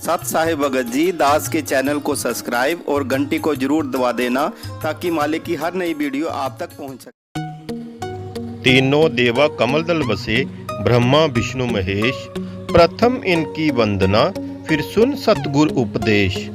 सत साहिब भगत जी दास के चैनल को सब्सक्राइब और घंटी को जरूर दबा देना ताकि मालिक की हर नई वीडियो आप तक पहुंच सके। तीनों देवा कमल दल बसे, ब्रह्मा विष्णु महेश। प्रथम इनकी वंदना, फिर सुन सतगुर उपदेश।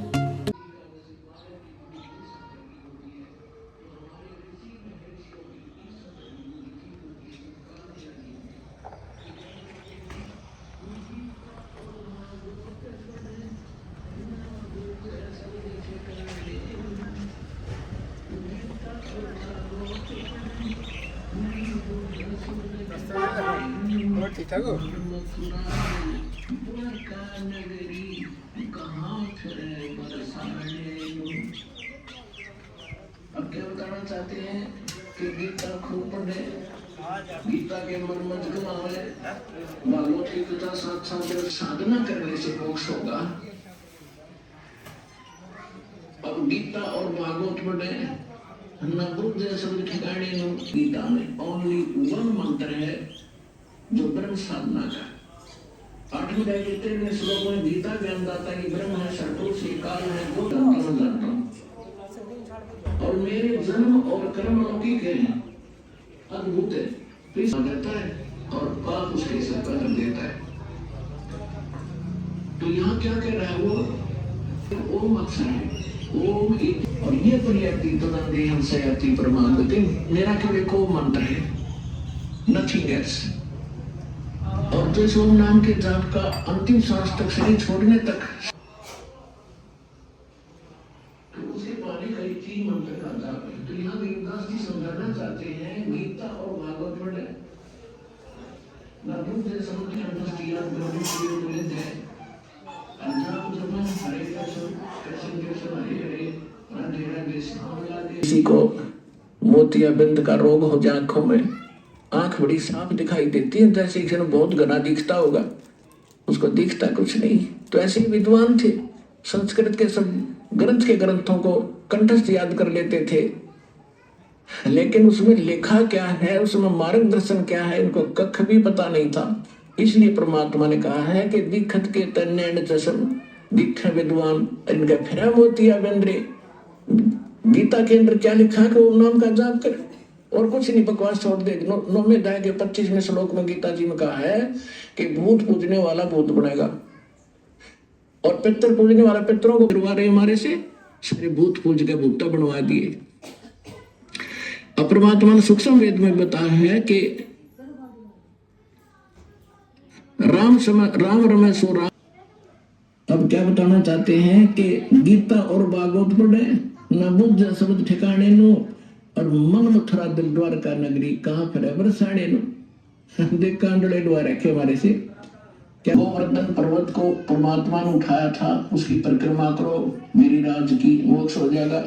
ठीक ठाक हो? अब क्या बताना चाहते हैं कि गीता खूब पढ़े, गीता के मर्म कमाए, भागवत की कथा साथ साथ साधना करने से मोक्ष होगा। अब गीता और भागवत पढ़े न बुद्ध शब्द ठिकाने न गीता में ओनली वन मंत्र है जो ब्रह्म साधना का। 8वीं अध्याय के 13वें श्लोक में गीता ज्ञानदाता की ब्रह्म है, सर्वों से काल है, वो जानता हूँ और मेरे जन्म और कर्म लौकिक है, अद्भुत है, फिर देता है और पाप उसके सिर पर रख देता है। तो यहाँ क्या कह रहा है वो ओम अक्षर है, ओम एक, और ये पर्याप्ति तदंदे हमसे अति परमागति, मेरा केवल एक ओम मंत्र है, नथिंग एल्स। और जो इस ओम नाम के जाप का अंतिम सांस तक शरीर छोड़ने तक तो उसके पाने का एक ही मंत्र का जाप है। तो यहाँ देवदास जी समझाना चाहते हैं गीता और भागवत पढ़े नाम से समुद्र अंतस्तिया ब्रह्म की मिलित है। अजाप जब हरे कृष्ण कृष्ण हरे हरे राधे राधे। किसी को मोतियाबिंद का रोग हो जाए आंखों में, आंख बड़ी साफ दिखाई देती है, जैसे कि बहुत घना दिखता होगा, उसको दिखता कुछ नहीं। तो ऐसे ही विद्वान थे, संस्कृत के सब ग्रंथ के ग्रंथों को कंठस्थ याद कर लेते थे, लेकिन उसमें लिखा क्या है, उसमें मार्गदर्शन क्या है, इनको कख भी पता नहीं था। इसलिए परमात्मा ने कहा है कि दिखत के तन्नैन चश्म दिख विद्वान, इनका फिर मोतिया बेंद्रे। गीता के अंदर क्या लिखा है कि ओम नाम का जाप करें और कुछ नहीं, बकवास छोड़ दे। 9वें अध्याय के 25वें श्लोक में गीता जी में कहा है कि भूत पूजने वाला भूत बनेगा और पितर पूजने वाला पितरों को करवा रहे हमारे से, सारे भूत पूज के भूता बनवा दिए। अब परमात्मा ने सूक्ष्म वेद में बताया है कि राम रमे सो राम। अब क्या बताना चाहते हैं कि गीता और भागवत पढ़े न बुद्ध शब्द ठिकाने नो और मन मथुरा दिल द्वारका नगरी कहाँ फिरे बरसाने नो। देख कांडले द्वार रखे हमारे से। क्या गोवर्धन पर्वत को परमात्मा ने उठाया था, उसकी परिक्रमा करो मेरी राज की मोक्ष हो जाएगा।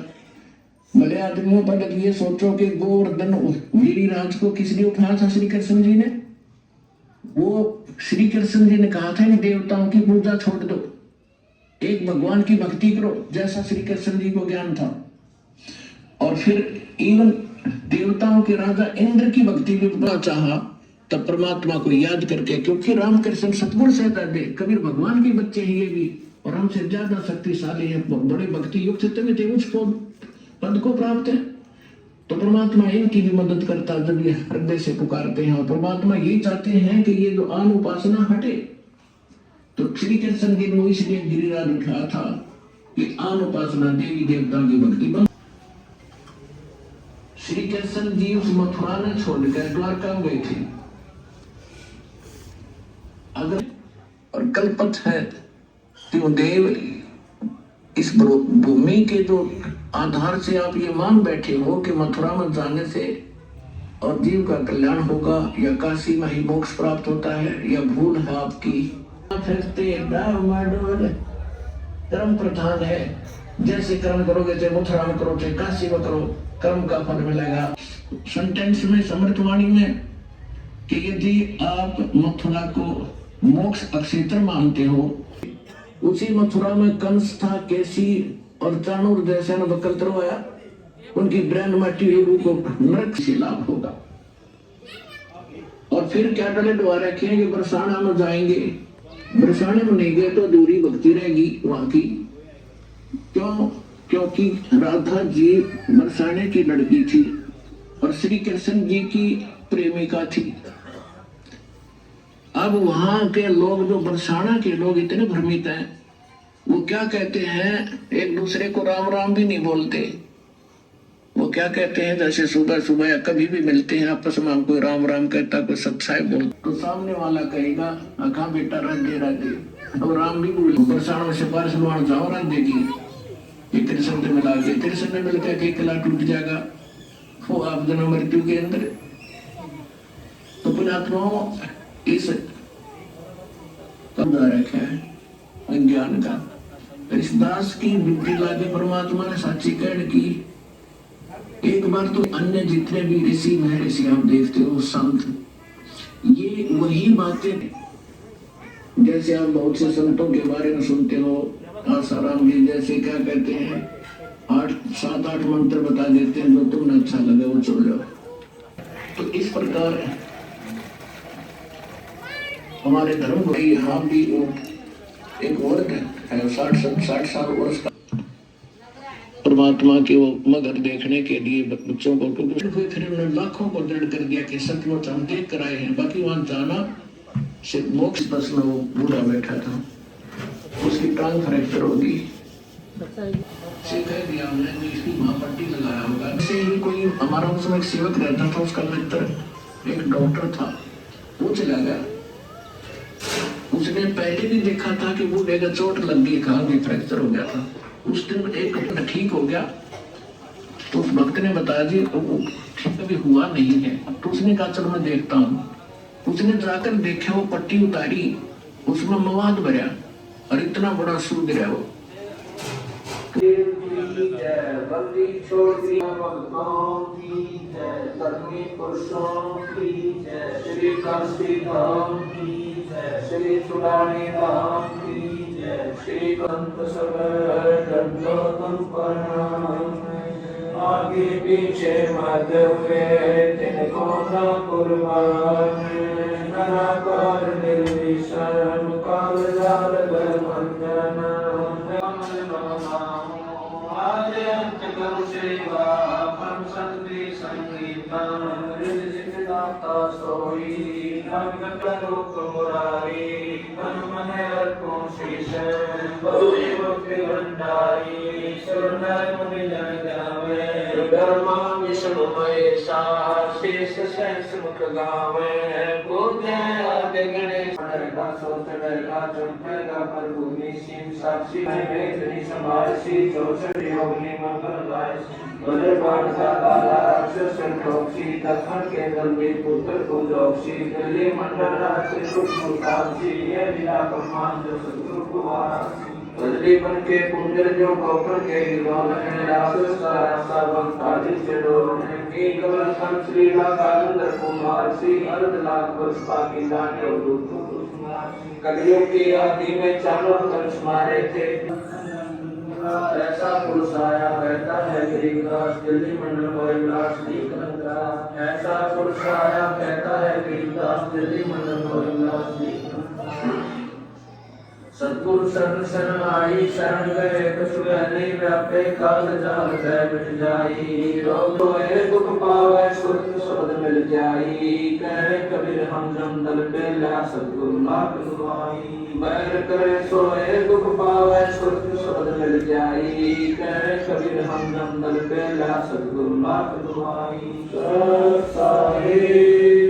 भले आदमियों पर ये सोचो कि गोवर्धन मेरी राज को किसने उठाया था? श्री कृष्ण जी ने। वो श्री कृष्ण जी ने कहा था इन देवताओं की पूजा छोड़ दो, एक भगवान की भक्ति करो, जैसा श्री कृष्ण जी को ज्ञान था। और फिर इवन देवताओं के राजा इंद्र की भक्ति भी करना चाहा, तब परमात्मा को याद करके, क्योंकि रामकृष्ण सतगुण से दादे कबीर भगवान के बच्चे हैं ये भी, और हमसे ज्यादा शक्तिशाली है, बड़े भक्ति युक्त थे, उच्च पद को प्राप्त है। तो परमात्मा इनकी भी मदद करता जब ये हृदय से पुकारते हैं। और परमात्मा यही चाहते हैं कि ये जो आन उपासना हटे। तो श्री कृष्ण जी ने इसलिए गिरिराज उठाया था कि आन उपासना देवी देवता की भक्ति बन। श्री कृष्ण जी उस मथुरा ने छोड़कर द्वारका में गए थे। अगर और कल्पत है तो देव इस भूमि के जो आधार से आप ये मान बैठे हो कि मथुरा में जाने से और जीव का कल्याण होगा, या काशी में ही मोक्ष प्राप्त होता है, या भूल है आपकी। कर्म प्रधान है, जैसे कर्म करोगे चाहे मथुरा में करो चाहे काशी में करो, कर्म का फल मिलेगा। सेंटेंस में समर्थवाणी में कि यदि आप मथुरा को मोक्ष अक्षेत्र मानते हो, उसी मथुरा में कंस था, केसी और चाणूर जैसे ने वकल करवाया, उनकी ब्रांड माटी हुई को नरक से लाभ होगा। और फिर क्या डले द्वारा रखेंगे बरसाना में जाएंगे बरसाने में नहीं गए तो अधूरी भक्ति रहेगी वहां की। क्यों? क्योंकि राधा जी बरसाने की लड़की थी और श्री कृष्ण जी की प्रेमिका थी। अब वहां के लोग, जो बरसाना के लोग इतने भ्रमित हैं, वो क्या कहते हैं, एक दूसरे को राम राम भी नहीं बोलते। वो क्या कहते हैं, जैसे सुबह सुबह या कभी भी मिलते हैं आपस में, कोई राम राम कहता, कोई सत्साई बोलता, तो सामने वाला कहेगा कहा बेटा राधे राधे। अब राम भी बोले, बरसाना में सिफारिश मान जाओ राधे की, ये कृष्ण से मिला के, कृष्ण ने मिलकर के किला टूट जाएगा वो आप जन्म मृत्यु के अंदर। तो पुण्यात्माओं, इस रखा है अज्ञान का। इस दास की बुद्धि लागे परमात्मा ने साची कह की। एक बार तो अन्य जितने भी ऋषि महर्षि आप देखते हो संत, ये वही बातें, जैसे आप बहुत से संतों के बारे में सुनते हो, आसाराम जी जैसे क्या कहते हैं, 7-8 मंत्र बता देते हैं, जो तुमने अच्छा लगे वो चल लो। तो इस प्रकार हमारे धर्म को यहाँ भी एक औरत है 60 साल वर्ष का, परमात्मा के वो मगर देखने के लिए बच्चों को, फिर उन्होंने लाखों को दृढ़ कर दिया कि सचमुच हम देख कर आए हैं। बाकी वहां जाना सिर्फ मोक्ष बस में वो बूढ़ा बैठा था, उसकी टांग फ्रैक्चर होगी, कह दिया हमने इसकी महापट्टी लगाया होगा। ऐसे ही कोई हमारा उसमें एक सेवक रहता था, उसका मित्र एक डॉक्टर था, वो चला गया। उसने पहले भी देखा था कि बूढ़े का चोट लग गई, कहाँ भी फ्रैक्चर हो गया था। उस दिन एक घंटा ठीक हो गया, तो उस भक्त ने बताया जी ठीक अभी हुआ नहीं है। तो उसने कहा चलो मैं देखता हूँ। उसने जाकर देखा, वो पट्टी उतारी, उसमें मवाद भरा और इतना बड़ा सूद है वो। श्री सुरानी धाम की जय, श्री कंत सब दंडोतम प्रणाम। आगे पीछे मध्य हुए तिनको न कुर्बान, नराकार निर्विषम काल जाल बलवंदन। आदि अंत गुरु सेवा हम संति संगीतम, हृदय सिद्धाता सोई नवगत रूप मुरारी। मन मन अर्पो शीश बहु भक्ति भंडारी, सुरनर मुनि जन गावे। ब्रह्मा विष्णु महेशा शेष सहस्र मुख गावे। पूज्य आद्य गणेश का सोचने का चुंबे का प्रभु निसीम साक्षी वेदनी समासी चौसठ योगनी मंगल गाय। बदर बाण का काला राक्षस संतोषी, दखन के दंडी पुत्र पूजोक्षी। दिल्ली मंडल राक्षस सुखमुखाक्षी, ये लीला प्रमाण जो सतगुरु कुमार। बदली बन के कुंजर जो गोपर के गिरोन है, राक्षस का रास्ता बंकाली से डोन है। की कमल संत श्रीला कालंदर कुमार सी, अर्ध लाख वर्ष पाकी जाने और दूत कलियुग की आदि में चारों कंस मारे थे। ऐसा पुरुष आया कहता है गरीबदास, दिल्ली मंडल गोविंदास लीकरंगा। ऐसा पुरुष आया कहता है गरीबदास, दिल्ली मंडल गोविंदास लीकरंगा। सतगुरु शरण शरण आई, शरण गए कछु नहीं व्यापे, काल जाल गए मिट जाई। रोग होए दुख पावे, सुरत सुरत मिल जाई। कहे कबीर हम जम दल बेला, सतगुरु लाख दुआई। बैर करे सोए दुख पावे, सुरत सुरत मिल जाई। कहे कबीर हम जम दल बेला, सतगुरु लाख दुआई। साहिब